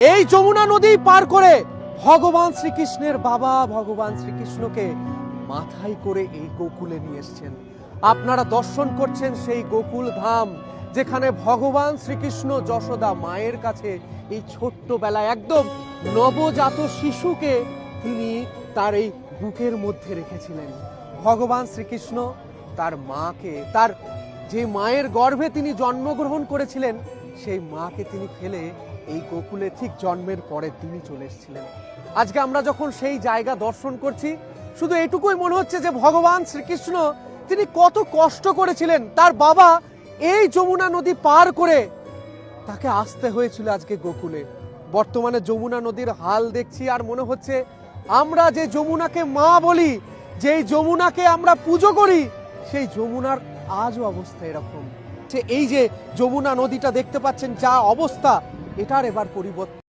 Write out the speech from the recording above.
এই যমুনা নদী পার করে ভগবান শ্রীকৃষ্ণের বাবা ভগবান শ্রীকৃষ্ণকে মাথায় করে এই গোকুলে নিয়ে এসেছেন। আপনারা দর্শন করছেন সেই গোকুল ধাম, যেখানে ভগবান শ্রীকৃষ্ণ যশোদা মায়ের কাছে এই ছোট্ট বেলায় একদম নবজাত শিশুকে তিনি তার এই বুকের মধ্যে রেখেছিলেন। ভগবান শ্রীকৃষ্ণ তার মাকে, তার যে মায়ের গর্ভে তিনি জন্মগ্রহণ করেছিলেন, সেই মাকে তিনি ফেলে এই গোকুলে ঠিক জন্মের পরে তিনি চলে এসেছিলেন। আজকে আমরা যখন সেই জায়গা দর্শন করছি, শুধু এটুকুই মনে হচ্ছে যে ভগবান শ্রীকৃষ্ণ তিনি কত কষ্ট করেছিলেন। তার বাবা এই যমুনা নদী পার করে তাকে আসতে হয়েছিল আজকে গোকুলে। বর্তমানে যমুনা নদীর হাল দেখছি আর মনে হচ্ছে আমরা যে যমুনাকে মা বলি, যেই যমুনাকে আমরা পুজো করি, সেই যমুনার আজও অবস্থা এরকম। এই যে যমুনা নদীটা দেখতে পাচ্ছেন যা অবস্থা, এটার এবার পরিবর্তন।